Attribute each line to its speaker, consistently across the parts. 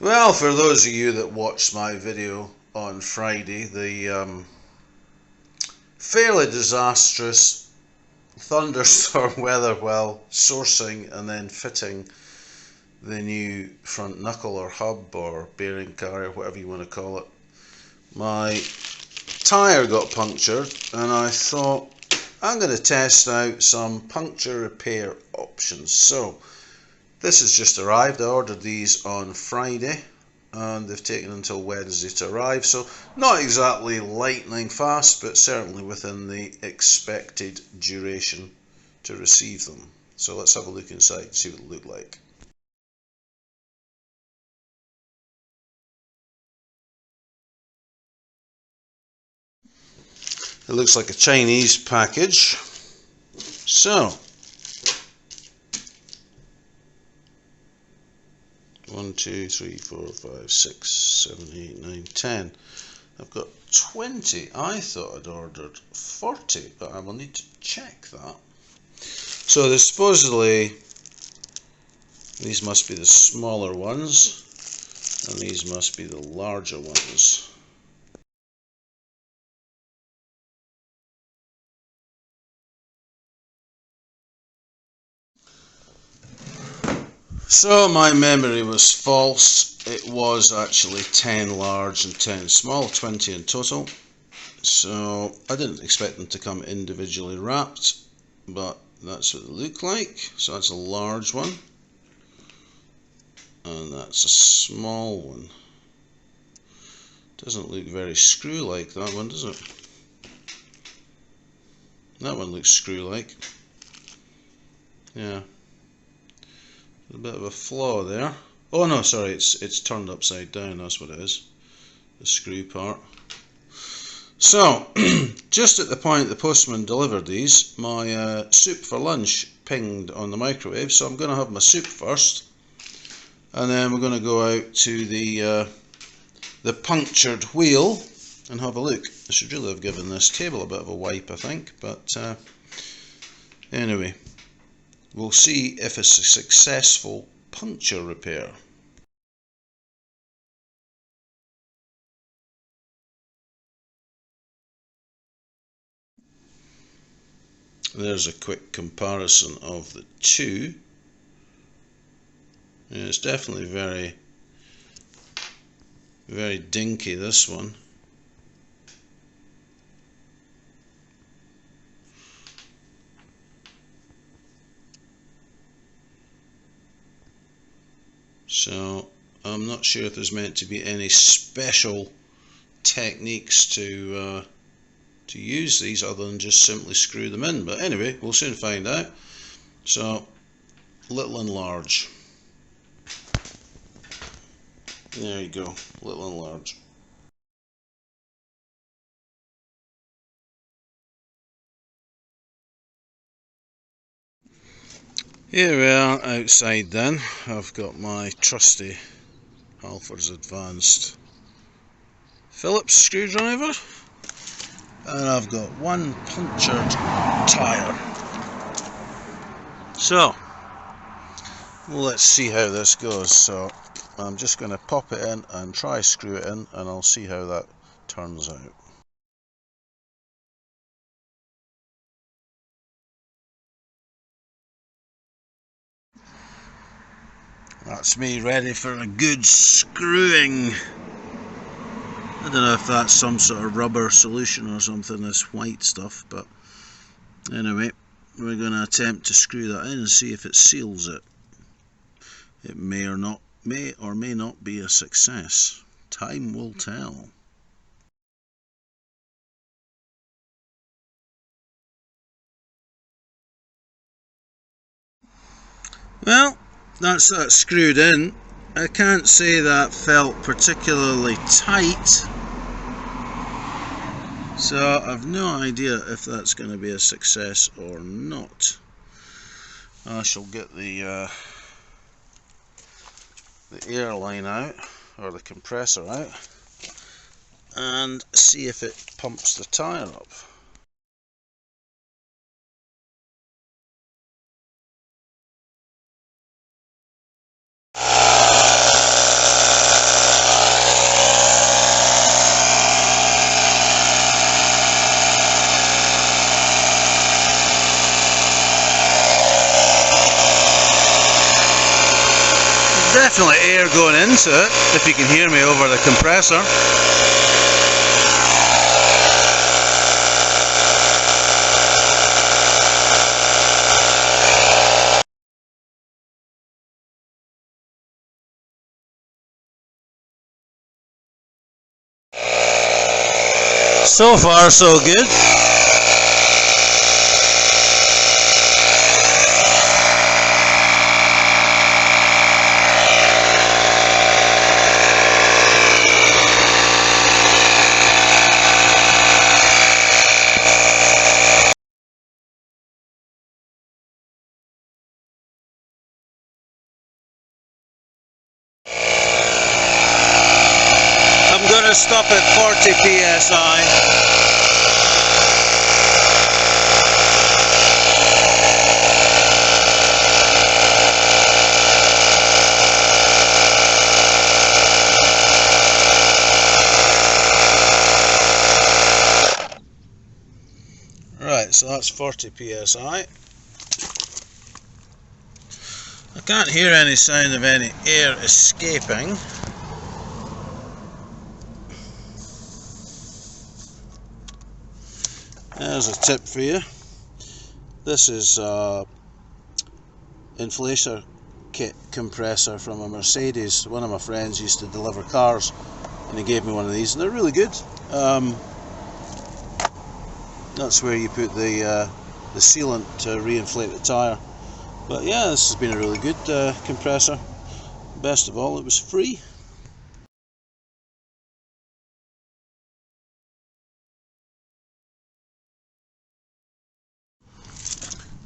Speaker 1: Well, for those of you that watched my video on Friday, the fairly disastrous thunderstorm weather while sourcing and then fitting the new front knuckle or hub or bearing carrier, whatever you want to call it, my tyre got punctured, and I thought I'm going to test out some puncture repair options. So this has just arrived. I ordered these on Friday and they've taken until Wednesday to arrive, so not exactly lightning fast, but certainly within the expected duration to receive them. So let's have a look inside and see what they look like. It looks like a Chinese package. So 1, 2, 3, 4, 5, 6, 7, 8, 9, 10. I've got 20. I thought I'd ordered 40, but I will need to check that. So there's supposedly, these must be the smaller ones, and these must be the larger ones. So my memory was false. It was actually 10 large and 10 small, 20 in total. So I didn't expect them to come individually wrapped, but that's what they look like. So that's a large one, and that's a small one. Doesn't look very screw-like, that one, does it? That one looks screw-like. Yeah. A bit of a flaw there. Oh no, sorry, it's turned upside down, that's what it is. The screw part. So, just at the point the postman delivered these, my soup for lunch pinged on the microwave, so I'm going to have my soup first, and then we're going to go out to the punctured wheel and have a look. I should really have given this table a bit of a wipe, I think, but anyway, we'll see if it's a successful puncture repair. There's a quick comparison of the two. Yeah, it's definitely very, very dinky, this one. So I'm not sure if there's meant to be any special techniques to use these other than just simply screw them in, but anyway, we'll soon find out. So little and large, there you go, little and large. Here we are outside then. I've got my trusty Halfords Advanced Phillips screwdriver, and I've got one punctured tyre. So let's see how this goes. So I'm just going to pop it in and try screw it in, and I'll see how that turns out. That's me ready for a good screwing. I don't know if that's some sort of rubber solution or something, this white stuff, but anyway, we're going to attempt to screw that in and see if it seals it. It may or may not be a success. Time will tell. Well, that's that screwed in. I can't say that felt particularly tight, so I've no idea if that's going to be a success or not. I shall get the air line out, or the compressor out, and see if it pumps the tyre up. definitely air going into it, if you can hear me over the compressor. So far so good. I'm going to stop at 40 psi. Right, so that's 40 psi. I can't hear any sound of any air escaping. There's a tip for you. This is inflator kit compressor from a Mercedes. One of my friends used to deliver cars and he gave me one of these and they're really good. That's where you put the sealant to reinflate the tyre. But yeah, this has been a really good compressor. Best of all, it was free.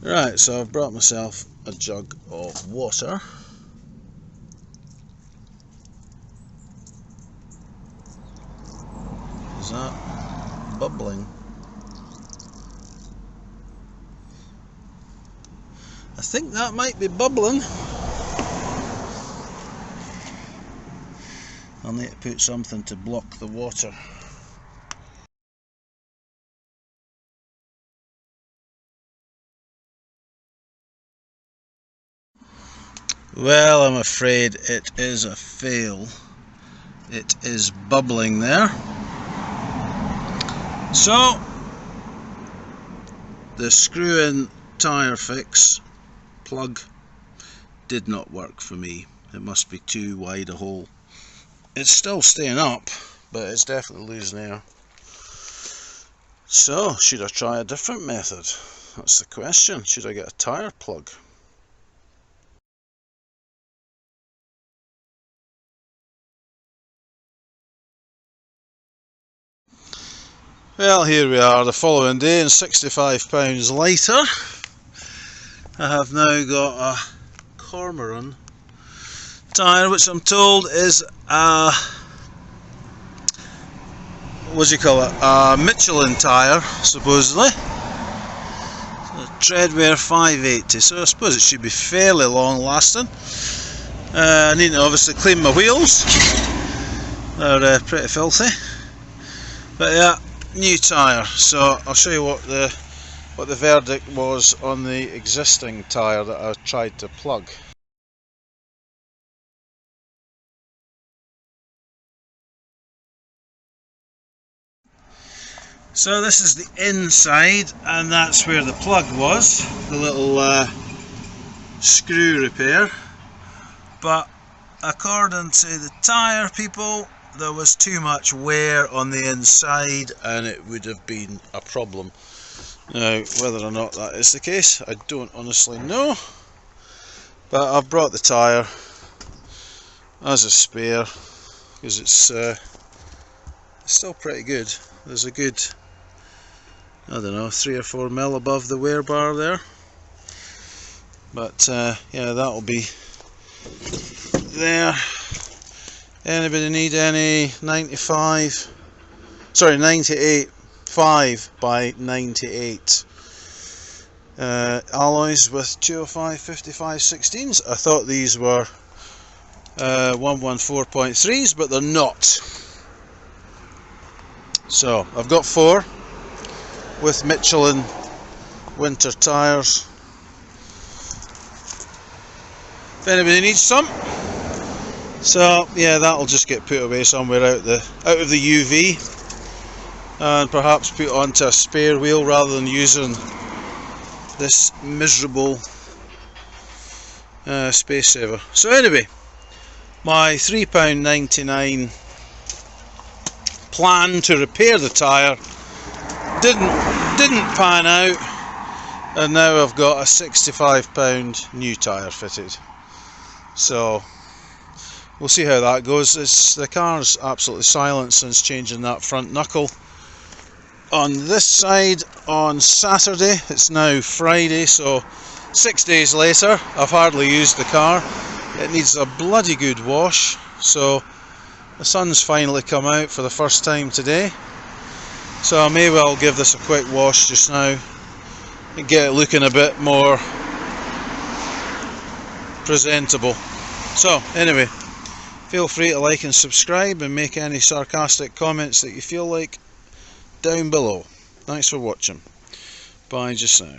Speaker 1: Right, so I've brought myself a jug of water. Is that bubbling? I think that might be bubbling. I'll need to put something to block the water. Well, I'm afraid it is a fail. It is bubbling there. So, the screw-in tyre fix plug did not work for me. It must be too wide a hole. It's still staying up, but it's definitely losing air. So, should I try a different method? That's the question. Should I get a tyre plug? Well, here we are the following day, and 65 pounds later, I have now got a Cormoran tyre, which I'm told is a, what do you call it, a Michelin tyre, supposedly. Treadwear 580, so I suppose it should be fairly long lasting. I need to obviously clean my wheels, they're pretty filthy, but yeah, new tyre. So I'll show you what the verdict was on the existing tyre that I tried to plug. So this is the inside, and that's where the plug was, the little screw repair. But according to the tyre people, there was too much wear on the inside and it would have been a problem. Now, whether or not that is the case, I don't honestly know. But I've brought the tyre as a spare because it's still pretty good. There's a good, I don't know, 3 or 4 mil above the wear bar there. But yeah, that'll be there. Anybody need any 98 5 by 98 alloys with 205 55/16s? I thought these were 114.3s, but they're not. So I've got 4 with Michelin winter tyres. If anybody needs some, So yeah, that'll just get put away somewhere out of the UV, and perhaps put onto a spare wheel rather than using this miserable space saver. So anyway, my £3.99 plan to repair the tyre didn't pan out, and now I've got a £65 new tyre fitted. So we'll see how that goes. The car's absolutely silent since changing that front knuckle on this side on Saturday. It's now Friday, so 6 days later. I've hardly used the car. It needs a bloody good wash, so the sun's finally come out for the first time today, so I may well give this a quick wash just now and get it looking a bit more presentable. So anyway, feel free to like and subscribe and make any sarcastic comments that you feel like down below. Thanks for watching. Bye just now.